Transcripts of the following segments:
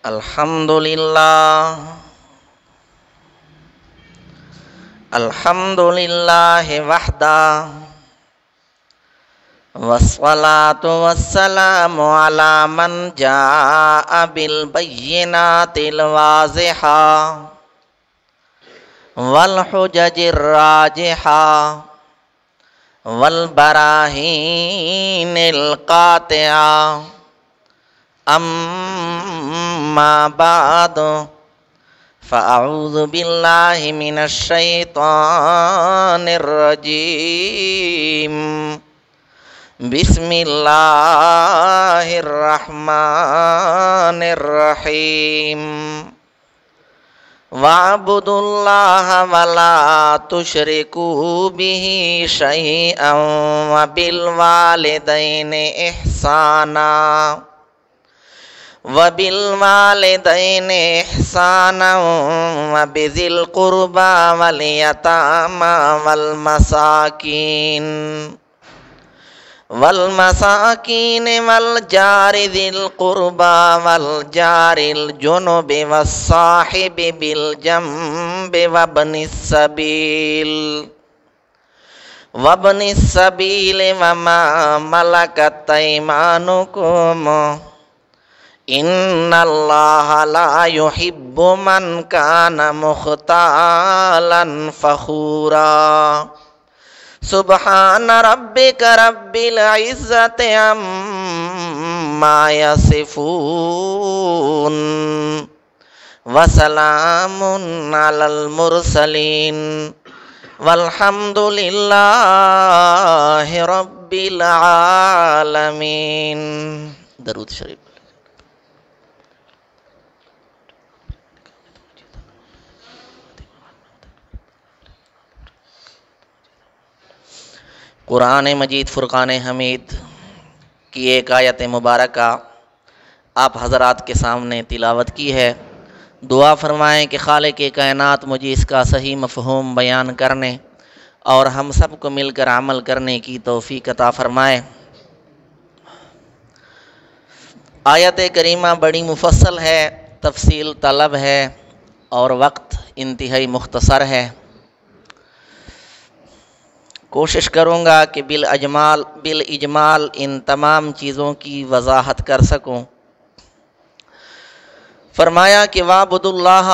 Alhamdulillahi wahda wassalatu wassalamu ala man jaa bil bayyinatil waziha wal hujajir rajiha wal barahinil qati'a amma ba'du fa'a'udzu billahi minasy syaithanir rajim. Bismillahirrahmanirrahim. Wa'budullaha wa la tusyriku bihi syai'an wa bil walidaini ihsana wa bizil qurba wal yatama wal masakin wal jari dzil qurba wal jaril junubi was sahibi bil jambi wabnis sabil wa ma malakat aymanukum innallaha la yuhibbu man kana mukhtalan fakhura. Subhana rabbika rabbil izzati amma yasifun wa salamun alal mursalin walhamdulillahi rabbil alamin. Darud Sharif. قرآن مجید فرقان حمید کی ایک آیت مبارکہ آپ حضرات کے سامنے تلاوت کی ہے. دعا فرمائیں کہ خالق کائنات مجھے اس کا صحیح مفہوم بیان کرنے اور ہم سب کو مل کر عمل کرنے کی توفیق عطا فرمائے. آیت کریمہ بڑی مفصل ہے، تفصیل طلب ہے اور وقت انتہائی مختصر ہے. کوشش کروں گا کہ بالاجمال ان تمام چیزوں کی وضاحت کر سکوں. فرمایا کہ وَاعْبُدُ اللَّهَ،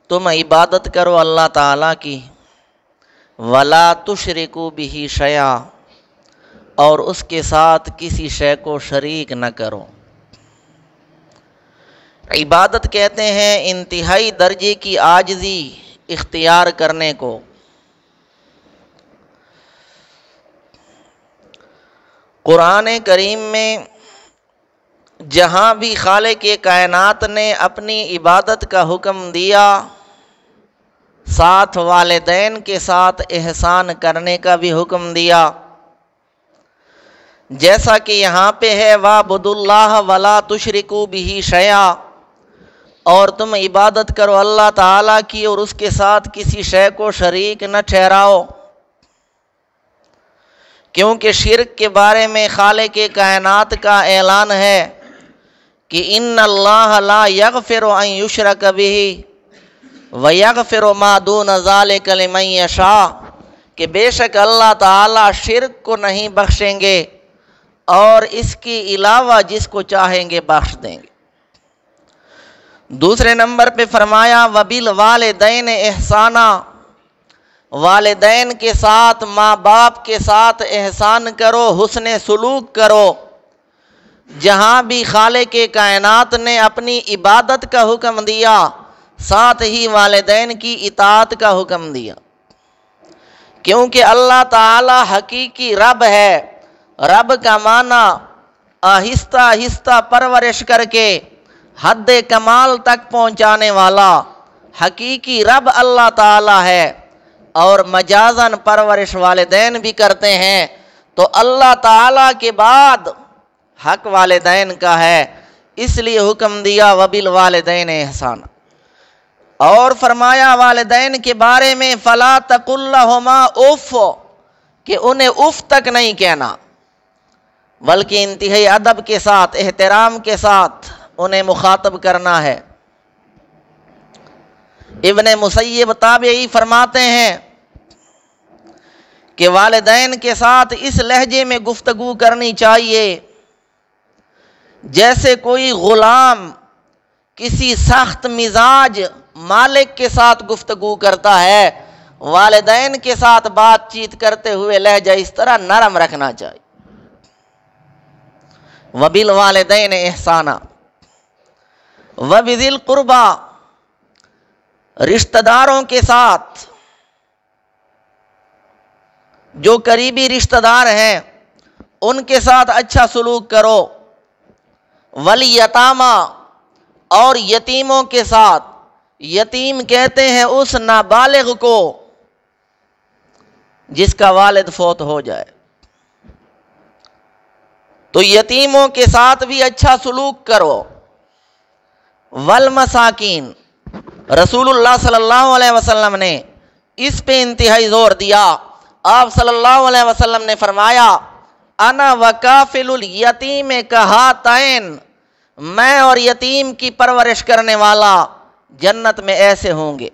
تم عبادت کرو اللہ تعالیٰ کی، وَلَا تُشْرِكُوا بِهِ شَيْئًا، اور اس کے ساتھ کسی شے کو شریک نہ کرو. عبادت کہتے ہیں انتہائی درجے کی عاجزی اختیار کرنے کو. قرآن کریم میں جہاں بھی خالق کائنات نے اپنی عبادت کا حکم دیا، ساتھ والدین کے ساتھ احسان کرنے کا بھی حکم دیا. جیسا کہ یہاں پہ ہے وَاعْبُدُوا اللَّهَ وَلَا تُشْرِكُوا بِهِ شَيْئًا، اور تم عبادت کرو اللہ تعالیٰ کی اور اس کے ساتھ کسی شے کو شریک نہ ٹھہراؤ. کیونکہ شرک کے بارے میں خالق کائنات کا اعلان ہے کہ ان اللہ لا یغفر ان یشرک بہ ویغفر ما دون ذلک لمن یشاء، کہ بے شک اللہ تعالی شرک کو نہیں بخشیں گے اور اس کے علاوہ جس کو چاہیں گے بخش دیں گے. دوسرے نمبر پہ فرمایا وبالوالدین احسانا، والدین کے ساتھ ماں باپ کے ساتھ احسان کرو، حسن سلوک کرو. جہاں بھی خالق کائنات نے اپنی عبادت کا حکم دیا، ساتھ ہی والدین کی اطاعت کا حکم دیا. کیونکہ اللہ تعالی حقیقی رب ہے. رب کا معنی آہستہ آہستہ پرورش کر کے حد کمال تک پہنچانے والا حقیقی رب اللہ تعالی ہے، اور مجازن پرورش والدین بھی کرتے ہیں. تو اللہ تعالیٰ کے بعد حق والدین کا ہے، اس لیے حکم دیا وبالوالدین احسانا. اور فرمایا والدین کے بارے میں فلا تقل لہما اف، کہ انہیں اف تک نہیں کہنا، بلکہ انتہائی ادب کے ساتھ، احترام کے ساتھ انہیں مخاطب کرنا ہے۔ ابن مسیب تابعی فرماتے ہیں کہ والدین کے ساتھ اس لہجے میں گفتگو کرنی چاہیے جیسے کوئی غلام کسی سخت مزاج مالک کے ساتھ گفتگو کرتا ہے۔ والدین کے ساتھ بات چیت کرتے ہوئے لہجہ اس طرح نرم رکھنا چاہیے۔ وَبِالْوَالِدَيْنِ إِحْسَانًا وَبِذِي الْقُرْبَى، رشتہ داروں کے ساتھ، جو قریبی رشتہ دار ہیں ان کے ساتھ اچھا سلوک کرو۔ وَالْيَتَامَى، اور یتیموں کے ساتھ، یتیم کہتے ہیں اس نابالغ کو جس کا والد فوت ہو جائے، تو یتیموں کے ساتھ بھی اچھا سلوک کرو۔ والمساکین، رسول اللہ صلی اللہ علیہ وسلم نے اس پہ انتہائی زور دیا۔ آپ صلی اللہ علیہ وسلم نے فرمایا انا وکافل الیتیم کہاتین، میں اور یتیم کی پرورش کرنے والا جنت میں ایسے ہوں گے۔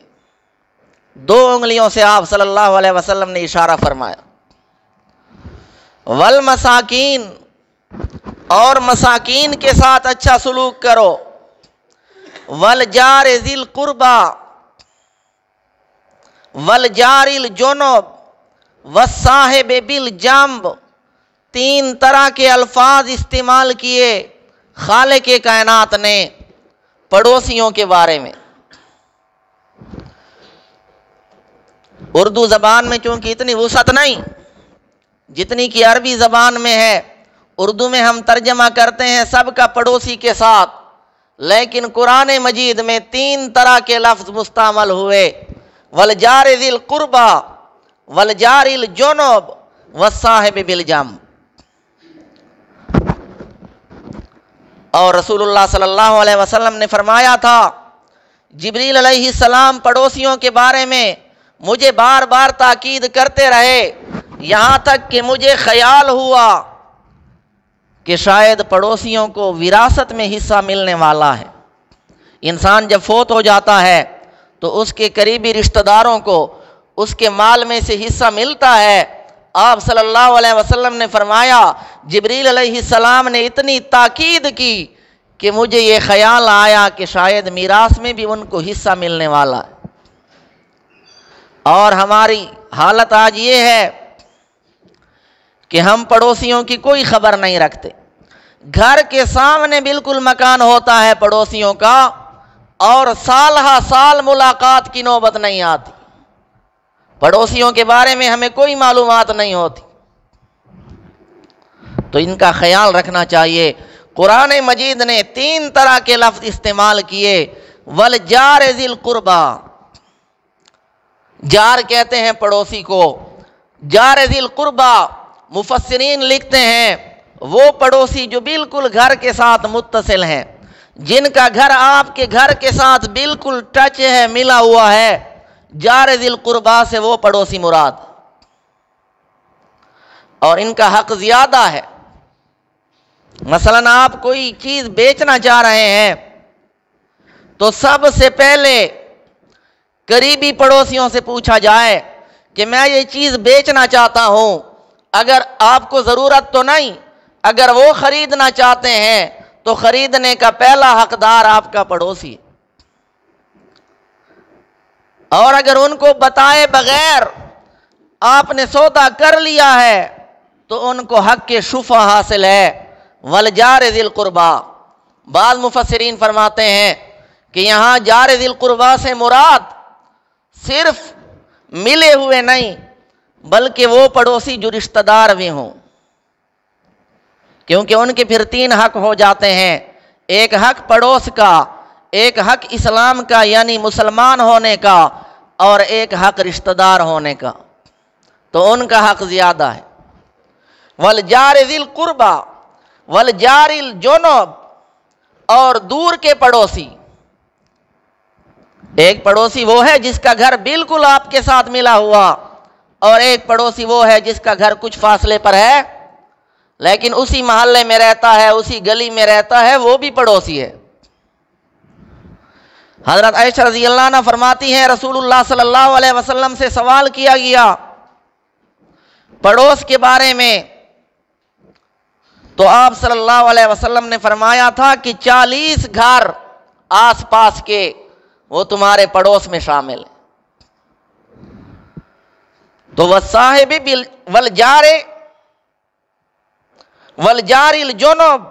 2 انگلیوں سے آپ صلی اللہ علیہ وسلم نے اشارہ فرمایا۔ والمساکین، اور مساکین کے ساتھ اچھا سلوک کرو۔ والجار ذی القربى والجار الجنب والصاحب بالجنب، 3 طرح کے الفاظ استعمال کیے خالق کائنات نے پڑوسیوں کے بارے میں۔ اردو زبان میں چونکہ اتنی وسعت نہیں جتنی کہ عربی زبان میں ہے، اردو میں ہم ترجمہ کرتے ہیں سب کا پڑوسی کے ساتھ، لیکن قرآن مجید میں 3 طرح کے لفظ مستعمل ہوئے، والجار ذی القربى والجار الجنب والصاحب بالجنب۔ اور رسول اللہ صلی اللہ علیہ وسلم نے فرمایا تھا جبریل علیہ السلام پڑوسیوں کے بارے میں مجھے بار بار تاکید کرتے رہے، یہاں تک کہ مجھے خیال ہوا کہ شاید پڑوسیوں کو وراثت میں حصہ ملنے والا ہے۔ انسان جب فوت ہو جاتا ہے تو اس کے قریبی رشتہ داروں کو اس کے مال میں سے حصہ ملتا ہے۔ آپ صلی اللہ علیہ وسلم نے فرمایا جبریل علیہ السلام نے اتنی تاکید کی کہ مجھے یہ خیال آیا کہ شاید میراث میں بھی ان کو حصہ ملنے والا ہے۔ اور ہماری حالت آج یہ ہے کہ ہم پڑوسیوں کی کوئی خبر نہیں رکھتے۔ گھر کے سامنے بالکل مکان ہوتا ہے پڑوسیوں کا، اور سال ہا سال ملاقات کی نوبت نہیں آتی، پڑوسیوں کے بارے میں ہمیں کوئی معلومات نہیں ہوتی۔ تو ان کا خیال رکھنا چاہیے۔ قرآن مجید نے 3 طرح کے لفظ استعمال کیے۔ والجار ذی القربى، جار کہتے ہیں پڑوسی کو۔ جار ذی القربى، مفسرین لکھتے ہیں وہ پڑوسی جو بالکل گھر کے ساتھ متصل ہیں، جن کا گھر آپ کے گھر کے ساتھ بالکل ٹچ ہے، ملا ہوا ہے، جار ذی القربى سے وہ پڑوسی مراد، اور ان کا حق زیادہ ہے۔ مثلا آپ کوئی چیز بیچنا چاہ رہے ہیں تو سب سے پہلے قریبی پڑوسیوں سے پوچھا جائے کہ میں یہ چیز بیچنا چاہتا ہوں، اگر آپ کو ضرورت تو نہیں، اگر وہ خریدنا چاہتے ہیں تو خریدنے کا پہلا حقدار آپ کا پڑوسی، اور اگر ان کو بتائے بغیر آپ نے سودا کر لیا ہے تو ان کو حق کے شفع حاصل ہے۔ والجار ذی القربى، بعض مفسرین فرماتے ہیں کہ یہاں جار ذی القربى سے مراد صرف ملے ہوئے نہیں بلکہ وہ پڑوسی جو رشتہ دار بھی ہوں، کیونکہ ان کے پھر 3 حق ہو جاتے ہیں، ایک حق پڑوس کا، ایک حق اسلام کا یعنی مسلمان ہونے کا، اور ایک حق رشتہ دار ہونے کا، تو ان کا حق زیادہ ہے۔ والجار ذی القربى والجار الجنب، اور دور کے پڑوسی، ایک پڑوسی وہ ہے جس کا گھر بالکل آپ کے ساتھ ملا ہوا، اور ایک پڑوسی وہ ہے جس کا گھر کچھ فاصلے پر ہے لیکن اسی محلے میں رہتا ہے، اسی گلی میں رہتا ہے، وہ بھی پڑوسی ہے۔ حضرت عائشہ رضی اللہ عنہ فرماتی ہیں رسول اللہ صلی اللہ علیہ وسلم سے سوال کیا گیا پڑوس کے بارے میں، تو آپ صلی اللہ علیہ وسلم نے فرمایا تھا کہ 40 گھر آس پاس کے وہ تمہارے پڑوس میں شامل ہیں۔ تو والصاحب والجار الجنب،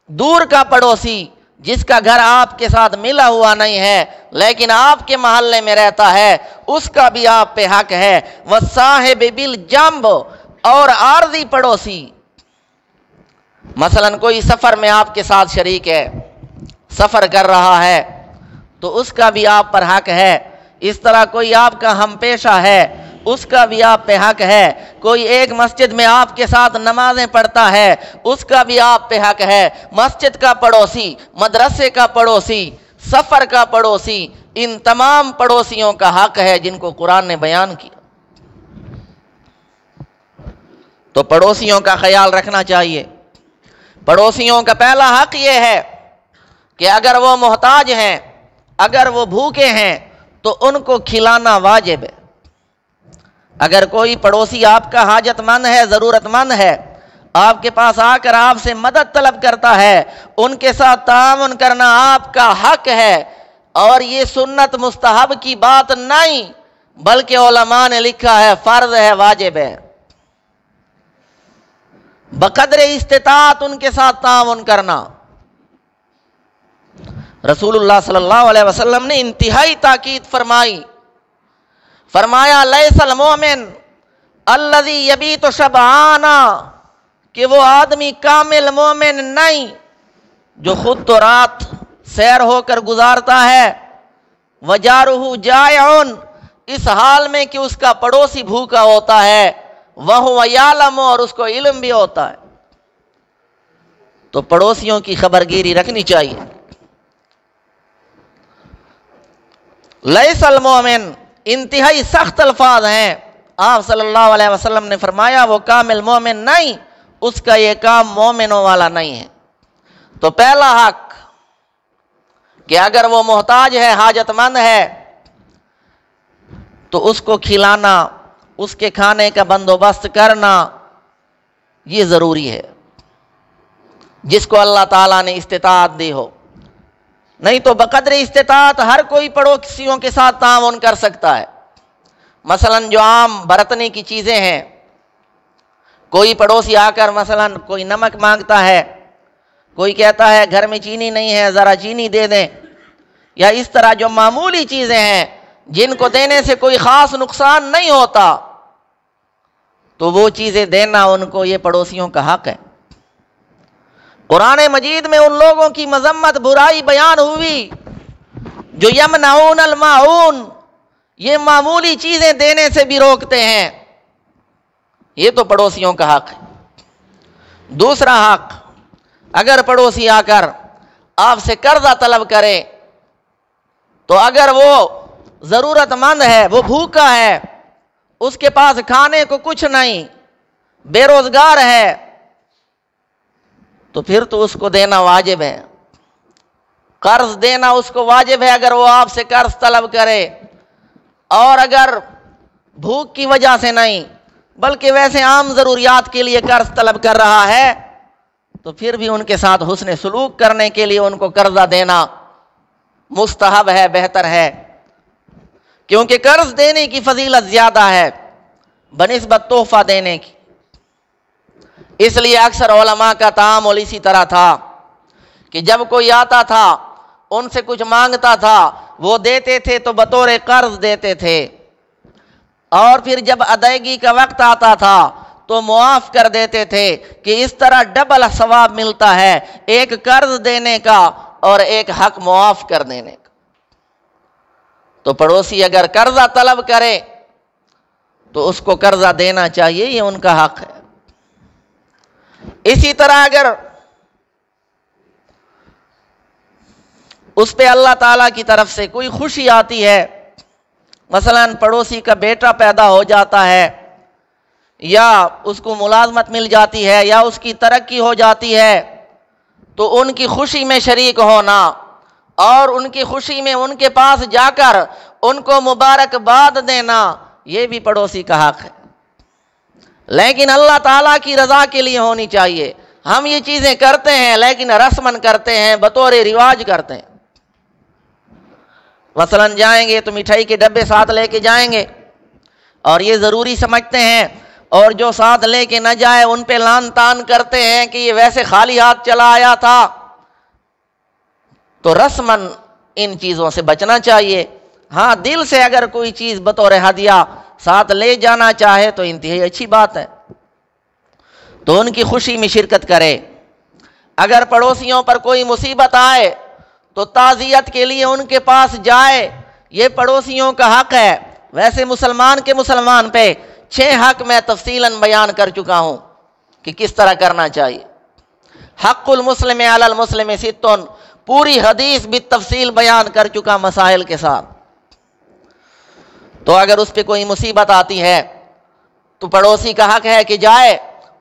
دور کا پڑوسی جس کا گھر آپ کے ساتھ ملا ہوا نہیں ہے لیکن آپ کے محلے میں رہتا ہے، اس کا بھی آپ پہ حق ہے۔ والصاحب بالجنب، اور عارضی پڑوسی، مثلا کوئی سفر میں آپ کے ساتھ شریک ہے، سفر کر رہا ہے تو اس کا بھی آپ پر حق ہے۔ اس طرح کوئی آپ کا ہم پیشہ ہے، اس کا بھی آپ پہ حق ہے۔ کوئی ایک مسجد میں آپ کے ساتھ نمازیں پڑھتا ہے، اس کا بھی آپ پہ حق ہے۔ مسجد کا پڑوسی، مدرسے کا پڑوسی، سفر کا پڑوسی، ان تمام پڑوسیوں کا حق ہے جن کو قرآن نے بیان کیا۔ تو پڑوسیوں کا خیال رکھنا چاہیے۔ پڑوسیوں کا پہلا حق یہ ہے کہ اگر وہ محتاج ہیں، اگر وہ بھوکے ہیں تو ان کو کھلانا واجب ہے۔ اگر کوئی پڑوسی آپ کا حاجت مند ہے، ضرورت مند ہے، آپ کے پاس آ کر آپ سے مدد طلب کرتا ہے، ان کے ساتھ تعاون کرنا آپ کا حق ہے، اور یہ سنت مستحب کی بات نہیں بلکہ علماء نے لکھا ہے فرض ہے، واجب ہے۔ بقدر استطاعت ان کے ساتھ تعاون کرنا۔ رسول اللہ صلی اللہ علیہ وسلم نے انتہائی تاکید فرمایا لیس المؤمن الذی یبیت شبعانا، کہ وہ آدمی کامل مومن نہیں جو خود تو رات سیر ہو کر گزارتا ہے، وجارہ جائعن، اس حال میں کہ اس کا پڑوسی بھوکا ہوتا ہے، وہو یعلم، اور اس کو علم بھی ہوتا ہے۔ تو پڑوسیوں کی خبرگیری رکھنی چاہیے۔ لیس المؤمن، انتہائی سخت الفاظ ہیں۔ آپ صلی اللہ علیہ وسلم نے فرمایا وہ کامل مومن نہیں، اس کا یہ کام مومنوں والا نہیں ہے۔ تو پہلا حق کہ اگر وہ محتاج ہے، حاجت مند ہے، تو اس کو کھلانا، اس کے کھانے کا بندوبست کرنا یہ ضروری ہے، جس کو اللہ تعالیٰ نے استطاعت دی ہو۔ نہیں تو بقدر استطاعت ہر کوئی پڑوسیوں کے ساتھ تعاون کر سکتا ہے۔ مثلا جو عام برتنے کی چیزیں ہیں، کوئی پڑوسی آ کر مثلا کوئی نمک مانگتا ہے، کوئی کہتا ہے گھر میں چینی نہیں ہے ذرا چینی دے دیں، یا اس طرح جو معمولی چیزیں ہیں جن کو دینے سے کوئی خاص نقصان نہیں ہوتا، تو وہ چیزیں دینا ان کو یہ پڑوسیوں کا حق ہے۔ قرآن مجید میں ان لوگوں کی مذمت، برائی بیان ہوئی جو یمنعون الماعون، یہ معمولی چیزیں دینے سے بھی روکتے ہیں، یہ تو پڑوسیوں کا حق ہے۔ دوسرا حق، اگر پڑوسی آ کر آپ سے قرضہ طلب کرے تو اگر وہ ضرورت مند ہے، وہ بھوکا ہے، اس کے پاس کھانے کو کچھ نہیں، بے روزگار ہے، تو پھر تو اس کو دینا واجب ہے۔ قرض دینا اس کو واجب ہے اگر وہ آپ سے قرض طلب کرے، اور اگر بھوک کی وجہ سے نہیں بلکہ ویسے عام ضروریات کے لیے قرض طلب کر رہا ہے تو پھر بھی ان کے ساتھ حسن سلوک کرنے کے لیے ان کو قرضہ دینا مستحب ہے، بہتر ہے، کیونکہ قرض دینے کی فضیلت زیادہ ہے بنسبت تحفہ دینے کی۔ اس لیے اکثر علماء کا تعامل اسی طرح تھا کہ جب کوئی آتا تھا ان سے کچھ مانگتا تھا، وہ دیتے تھے تو بطور قرض دیتے تھے، اور پھر جب ادائیگی کا وقت آتا تھا تو معاف کر دیتے تھے، کہ اس طرح ڈبل ثواب ملتا ہے، ایک قرض دینے کا اور ایک حق معاف کر دینے کا۔ تو پڑوسی اگر قرضہ طلب کرے تو اس کو قرضہ دینا چاہیے، یہ ان کا حق ہے۔ اسی طرح اگر اس پہ اللہ تعالیٰ کی طرف سے کوئی خوشی آتی ہے، مثلا پڑوسی کا بیٹا پیدا ہو جاتا ہے، یا اس کو ملازمت مل جاتی ہے، یا اس کی ترقی ہو جاتی ہے، تو ان کی خوشی میں شریک ہونا اور ان کی خوشی میں ان کے پاس جا کر ان کو مبارکباد دینا، یہ بھی پڑوسی کا حق ہے، لیکن اللہ تعالیٰ کی رضا کے لیے ہونی چاہیے۔ ہم یہ چیزیں کرتے ہیں لیکن رسماً کرتے ہیں، بطور رواج کرتے ہیں۔ مثلاً جائیں گے تو مٹھائی کے ڈبے ساتھ لے کے جائیں گے اور یہ ضروری سمجھتے ہیں، اور جو ساتھ لے کے نہ جائے ان پہ لان تان کرتے ہیں کہ یہ ویسے خالی ہاتھ چلا آیا تھا۔ تو رسماً ان چیزوں سے بچنا چاہیے۔ ہاں، دل سے اگر کوئی چیز بطور ہدیہ ساتھ لے جانا چاہے تو انتہائی اچھی بات ہے، تو ان کی خوشی میں شرکت کرے۔ اگر پڑوسیوں پر کوئی مصیبت آئے تو تعزیت کے لیے ان کے پاس جائے، یہ پڑوسیوں کا حق ہے۔ ویسے مسلمان پہ 6 حق میں تفصیلاً بیان کر چکا ہوں کہ کس طرح کرنا چاہیے۔ حق المسلم علی المسلم 6، پوری حدیث بالتفصیل بیان کر چکا مسائل کے ساتھ۔ تو اگر اس پہ کوئی مصیبت آتی ہے تو پڑوسی کا حق ہے کہ جائے،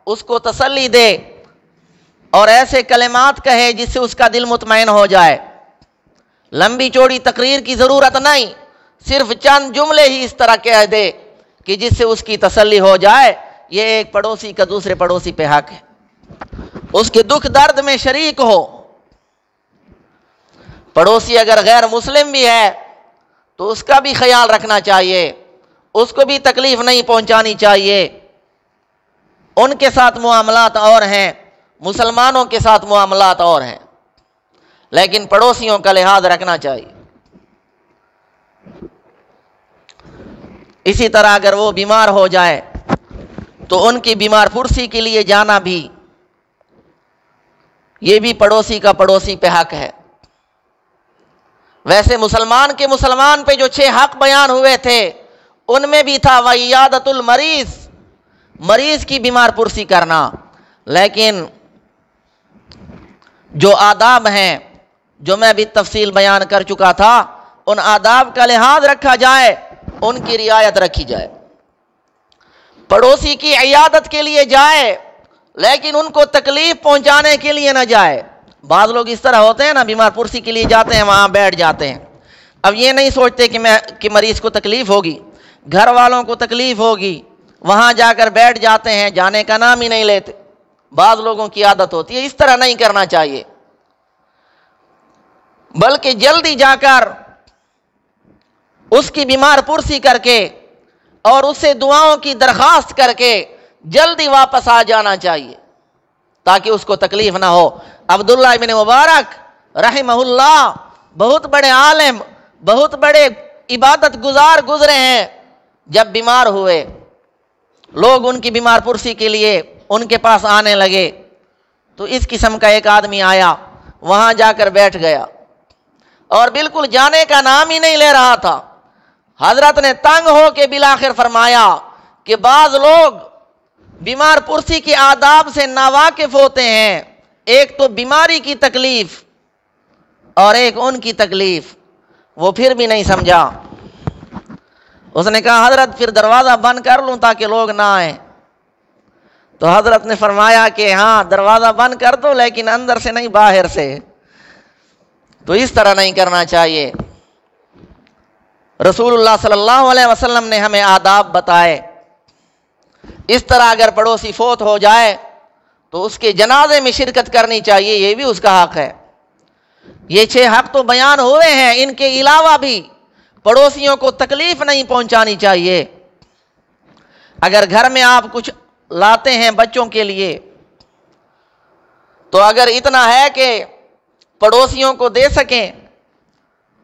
اس کو تسلی دے اور ایسے کلمات کہے جس سے اس کا دل مطمئن ہو جائے۔ لمبی چوڑی تقریر کی ضرورت نہیں، صرف چند جملے ہی اس طرح کہہ دے کہ جس سے اس کی تسلی ہو جائے۔ یہ ایک پڑوسی کا دوسرے پڑوسی پہ حق ہے، اس کے دکھ درد میں شریک ہو۔ پڑوسی اگر غیر مسلم بھی ہے تو اس کا بھی خیال رکھنا چاہیے، اس کو بھی تکلیف نہیں پہنچانی چاہیے۔ ان کے ساتھ معاملات اور ہیں، مسلمانوں کے ساتھ معاملات اور ہیں، لیکن پڑوسیوں کا لحاظ رکھنا چاہیے۔ اسی طرح اگر وہ بیمار ہو جائے تو ان کی بیمار پرسی کے لیے جانا بھی، یہ بھی پڑوسی کا پڑوسی پہ حق ہے۔ ویسے مسلمان پہ جو 6 حق بیان ہوئے تھے ان میں بھی تھا وعیادۃ المریض، مریض کی بیمار پرسی کرنا، لیکن جو آداب ہیں جو میں بھی تفصیل بیان کر چکا تھا، ان آداب کا لحاظ رکھا جائے، ان کی رعایت رکھی جائے۔ پڑوسی کی عیادت کے لیے جائے لیکن ان کو تکلیف پہنچانے کے لیے نہ جائے۔ بعض لوگ اس طرح ہوتے ہیں نا، بیمار پرسی کے لیے جاتے ہیں، وہاں بیٹھ جاتے ہیں، اب یہ نہیں سوچتے کہ مریض کو تکلیف ہوگی، گھر والوں کو تکلیف ہوگی، وہاں جا کر بیٹھ جاتے ہیں، جانے کا نام ہی نہیں لیتے۔ بعض لوگوں کی عادت ہوتی ہے، اس طرح نہیں کرنا چاہیے، بلکہ جلدی جا کر اس کی بیمار پرسی کر کے اور اس سے دعاؤں کی درخواست کر کے جلدی واپس آ جانا چاہیے تاکہ اس کو تکلیف نہ ہو۔ عبداللہ ابن مبارک رحمہ اللہ بہت بڑے عالم، بہت بڑے عبادت گزار گزرے ہیں، جب بیمار ہوئے لوگ ان کی بیمار پرسی کے لیے ان کے پاس آنے لگے تو اس قسم کا ایک آدمی آیا، وہاں جا کر بیٹھ گیا اور بالکل جانے کا نام ہی نہیں لے رہا تھا۔ حضرت نے تنگ ہو کے بالآخر فرمایا کہ بعض لوگ بیمار پرسی کے آداب سے ناواقف ہوتے ہیں، ایک تو بیماری کی تکلیف اور ایک ان کی تکلیف، وہ پھر بھی نہیں سمجھا۔ اس نے کہا حضرت پھر دروازہ بند کر لوں تاکہ لوگ نہ آئیں؟ تو حضرت نے فرمایا کہ ہاں دروازہ بند کر دو، لیکن اندر سے نہیں، باہر سے۔ تو اس طرح نہیں کرنا چاہیے۔ رسول اللہ صلی اللہ علیہ وسلم نے ہمیں آداب بتائے۔ اس طرح اگر پڑوسی فوت ہو جائے تو اس کے جنازے میں شرکت کرنی چاہیے، یہ بھی اس کا حق ہے۔ یہ 6 حق تو بیان ہوئے ہیں، ان کے علاوہ بھی پڑوسیوں کو تکلیف نہیں پہنچانی چاہیے۔ اگر گھر میں آپ کچھ لاتے ہیں بچوں کے لیے تو اگر اتنا ہے کہ پڑوسیوں کو دے سکیں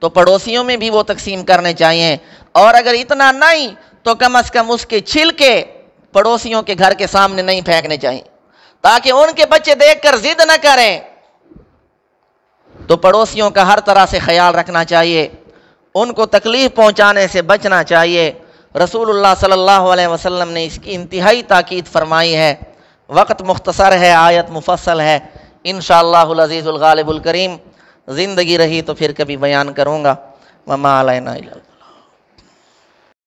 تو پڑوسیوں میں بھی وہ تقسیم کرنے چاہیے، اور اگر اتنا نہیں تو کم از کم اس کے چھلکے پڑوسیوں کے گھر کے سامنے نہیں پھینکنے چاہیے تاکہ ان کے بچے دیکھ کر ضد نہ کریں۔ تو پڑوسیوں کا ہر طرح سے خیال رکھنا چاہیے، ان کو تکلیف پہنچانے سے بچنا چاہیے۔ رسول اللہ صلی اللہ علیہ وسلم نے اس کی انتہائی تاکید فرمائی ہے۔ وقت مختصر ہے، آیت مفصل ہے، انشاءاللہ العزیز الغالب الکریم زندگی رہی تو پھر کبھی بیان کروں گا۔ وما علینا الا البلاغ۔